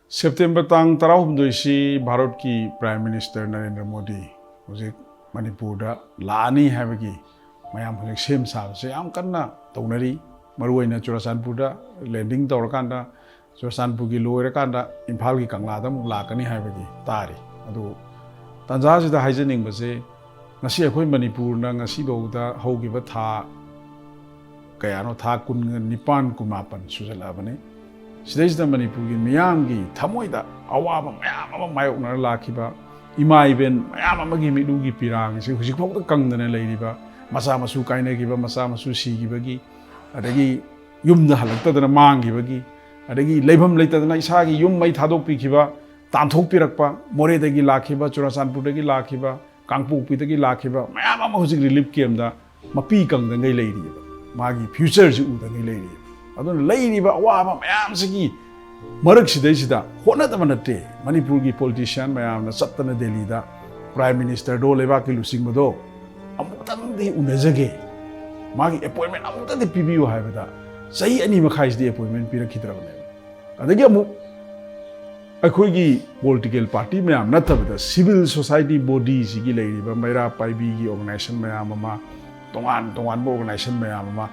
September tang tarahumdoisi Bharat ki Prime Minister Narendra Modi hojik Manipur da lani habagi mayam hojik sem sabse yam kanna taunari maruaina Churasanpur da landing tawrakanda Churasanpur ki loirakanda Imphal ki kangla da muk lakani habagi tari adu tanja sida haijening base ngasi akhoi Manipur na ngasi bauda hogiba tha kayano tha kun nipan kumapan sujalabane Sidayisda Manipurgi miyamgi thamoida awaba mayam ama mayokna lakhiba ima iben mayam amagi midugi pirang se hujikphawda kangdana leiriba masa masu kainagiba masa masu sigibagi adagi yumda halaktadana manggibagi adagi leibham leitadana isagi yum mai thadokpikhiba tanthokpirakpa moredagi lakhiba Churasanpurdagi lakhiba Kangpokpidagi lakhiba mayam ama hujik relief camda mapi kangdangai leiriba magi future ji udangai leiriba adun leiriba awaba mayam sigi marak sidai honadaba natte Manipur ki politician mayam na sattana Delhi da Prime Minister do leba ki lusing modo amutang di unajage magi appointment amutang di pibiu haibada sahi ani makhais di appointment pirakidrabane adagi amu akhoi gi political party mayam natabada civil society body sigi leiriba maira paibi gi organization mayam ama tongan organization mayam ama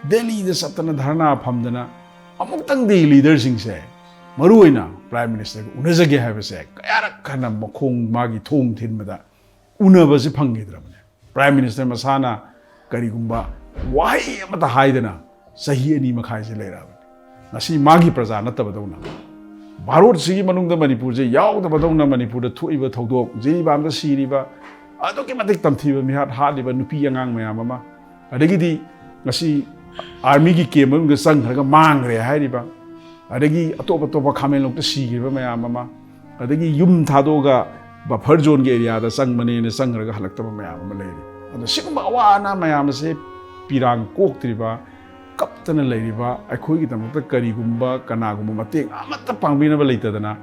Delhi the Satana Dharna Pamdana among the leaders in say Maruina, Prime Minister, Unazagi have a say, Karakana Makong Magi Tong Tinmada, Unavasi Pangidramane, Prime Minister Masana, Karigumba, why am at the Haidana, Sahi and Imakaizi later. Nasi Magi Praza, not the Badona. Barot Sigi Manung the Manipur, Yaw the Badona Manipur, the two Eva Todo, Zibam the Siriba, I don't get them to me had hardly but Nupi Yang Mayamama, Adagidi, Nasi. Army ki kemam ga sang harga mang re hairiba adagi atopa khamen lok ta sigiba mayam ama adagi yum thadoga buffer zone ge area da sang mane ne sang harga halaktaba mayam ama leiri adu sigumba awana mayam se pirang koktriba kaptana leiriba akhoi gi tamukta karigumba kanagumba mateng amatta pangbina ba leitadana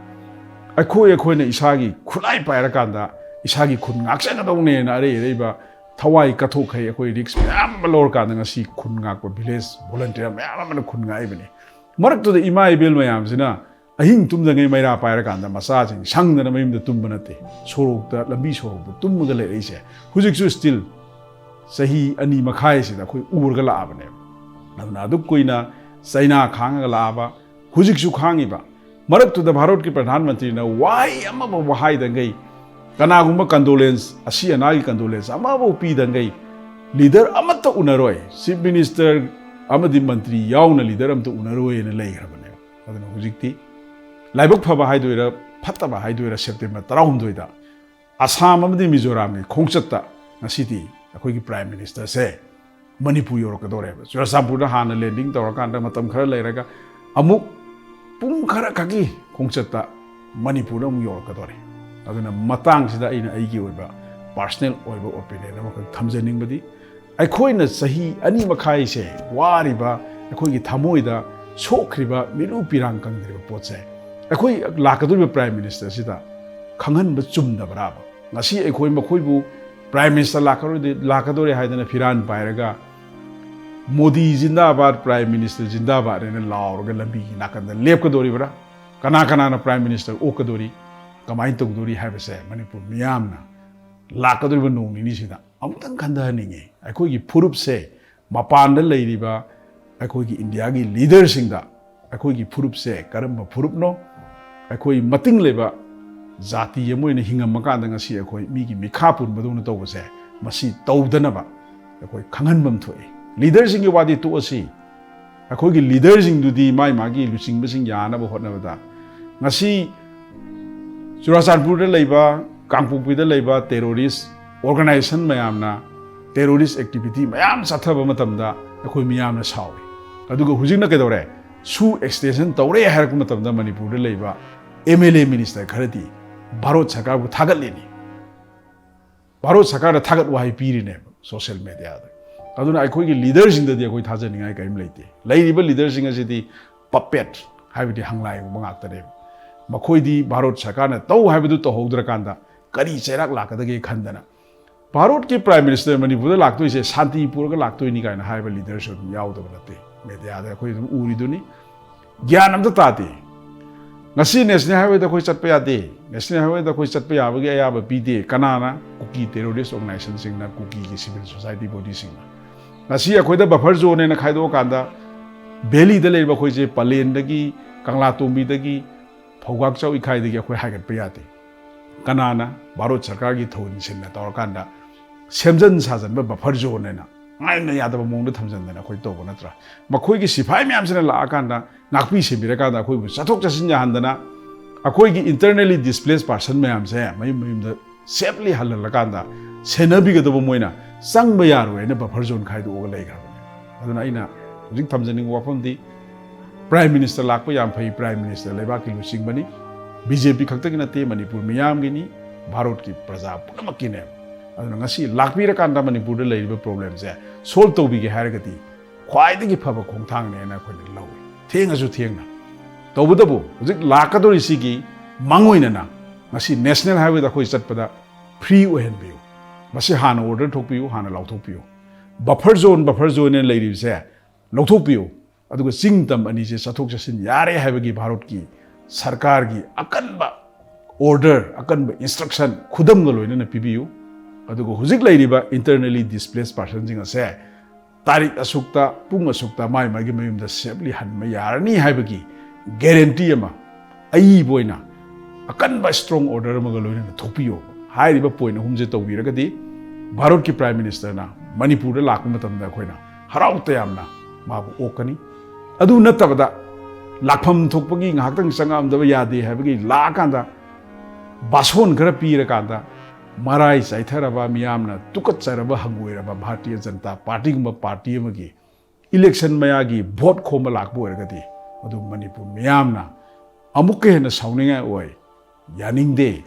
akhoi na isagi khulai paira kanda isagi khun ngaksa dong na are reiba Tawai Katok hai koi risk mayam lor ka nga si khunga ko village volunteer mayam man khunga ibne marak to the imai bel mayam sina ahing tumda ngai maira paira ka masa jing sangna na mayum da tumbanate sorok da lambi sorok da tumga le reise hujik su still sahi ani makhai sida koi urga la abne na du koina saina khanga la aba hujik su khangiba marak to the Bharat ki pradhan mantri na why amma ba hai da ngai Kanagumba condolence, Asia Nagi condolence, Amabo P. Dangai, leader Amata Unaroi, Chief Minister Amadi Mantri, Yauna leader am to Unaroi and a lay Rabane. I don't know Hujikti. Laibok Paba Haiduera, Pataba Haiduera September, Traumduida. Assam Amadi Mizorami, Kongsata, a city, a quick Prime Minister say, Manipur Yorokadore, Churasanpur Hana landing, Torakanda Matam Karalega, Amuk Pumkarakaki, Kongsata, Manipuram Yorokadore. aduna matang sida ina aigi oiba personal oiba opinion amaka thamjaning badi aikhoina sahi ani makhai se wariba aikoi gi thamoida sokriba miru pirang kangdriba potse aikoi lakaduriba Prime Minister sida khanghan ba chumda baraba ngasi aikoi makhoi bu Prime Minister lakadore haidana firan pairaga Modi Zindabad Prime Minister Zindabad ena laurga lambi nakanda lepkadori bara kana na Prime Minister okadori Kamai Togduri have a say, Manipur, Miamna, Lakadriba no Nisida, Amtan Kandaningi, I could give Purup say, Mapanda Ladyba, I could give Indiagi leaders in that, I could give Purup say, Karamba Purupno, I could give Mating Leba, Zati Yamu in Hingamakanda, see a koi Miki Mikapun, Maduna Togo say, Masi Taudanaba, I could Kanganbam to a leaders in your body to a sea. I could give leaders in the my Magi, losing missing Yana, but never that. Nasi Churasanpur leba, Kangpokpi leba terrorist organization mayamna terrorist activity mayam sathaba matamda akoi miyamna sawi aduga hujikna kedore su extension tawre harak matamda Manipur leba MLA minister kharati Bharat Sarkar bu thagatleni Bharat Sarkar da thagat wahai pirine social media da aduna akoi gi leaders in da dia koi thajaningai kaim leite leiriba leaders in asidi puppet haibidi hanglai mangak Makoidi Bharat Sarkar tau habidu to Hodrakanda, Kari Serak Lakadagi Kandana. Bharat ki Prime Minister Manipur Lakto is a Santi Purga Lakto in Nika and high leadership Yaudavate, Media Uriduni, Gyanam the Tati. ngasi national highway da khoi chatpa yade national highway da khoi chatpa yabagi ayaba pide kanana cookie terrorist organization singna cookie ki civil society body singna ngasi akhoi da buffer zone na khaido kanda valley da leiba khoi je palen dagi kangla tombi dagi phogak chau ikhai dagi akhoi hagat pa yade kanana bharat sarkar gi thon sinna tor kanda semjan sajan ba buffer zone na ngai na yada ba mong da thamjan na khoi to bona tra makhoi gi sifai myam sina la kanda nakpi sebira kanda akhoi bu chathok chasin ja handana akhoi gi internally displaced person myam se mayum da safely halal kanda senabi ga do moina sang ba yaro na buffer zone khai do ga lai ga aduna ina rik thamjaning wafam di prime minister lakpa yam phai prime minister leba ki lusing bani BJP khakta gi na te Manipur miyam gi ni bharat ki praja purama ki ne aduna ngasi lakpi ra kanda Manipur da lai ba problem se solve to bi ge har ga ti khwai da gi phaba khongthang ne na khoi law theng asu theng na to bu da bu zik lakadori si gi mangoi na ngasi national highway da khoi chatpada free ohen biu masi hana order thok piu hana law thok piu buffer zone ne lai ri se law thok piu aduga sing tam ani se sathok chasin yare haibagi bharat ki sarkar gi akanba order akanba instruction khudam ga loina na pibiu aduga hujik lairiba internally displaced person jing ase tarik asukta pung asukta mai gi mayum da safely hanma yarani haibagi guarantee ama ai boina akanba strong order ma ga loina na thopiu hairiba point humje tawbiraga di bharat ki prime minister na Manipur da lakma matam da khoina harau tayamna mabu okani adu natabada lakpham thokpagi ngaktang sangam da yade habagi la kanda bason khara pira kanda marai saitharaba miyamna tukat charaba hangoiraba Bharatiya Janata Party gumba party amagi election mayagi vote khoma lakbo ergadi adu Manipur miyamna amukke hena sauninga oi yaningde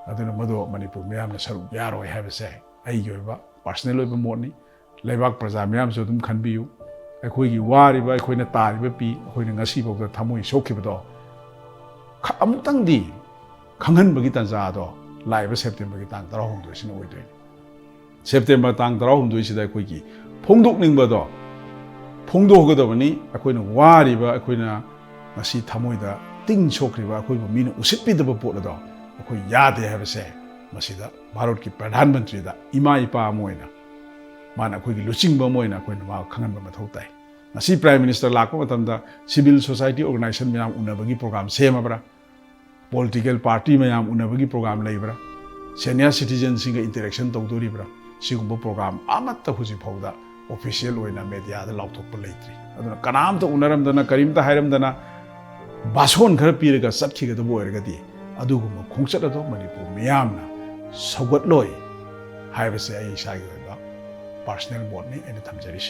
aduna mado Manipur miyamna saru yaroi habase ai yoiba personal oiba moni leibak praja miyam so dum khanbiu akhoi gi wariba akhoi na tariba pi akhoi na ngasi bawda thamoi sokhibodo amutang di khanghan bagi tanja do laiba September gi tang 16 sina oidoi September tang 16 sida akhoi gi phongdok ningba do phongdok godobani akhoi na wariba akhoi na ngasi thamoi da ting sokriba akhoi bo mina usitpi da pot do akhoi yade habase masida bharat ki pradhan mantri da ima ipa moina mana akhoi gi luchingba moina akhoi na ma khangan ba mathau tai ngasi prime minister lakpa matamda civil society organization mayam unabagi program semabra political party mayam unabagi program leibra senior citizen singa interaction tawdoribra sigumba program amatta huji phauda official oina media da lauthokpa leitri aduna kanam ta unaramdana karimta hairamdana bason khara piraga satkhigada boirgadi aduguma khongchatado Manipur miyamna sawatloi haibase ai sagi personal board ni ene thamjarish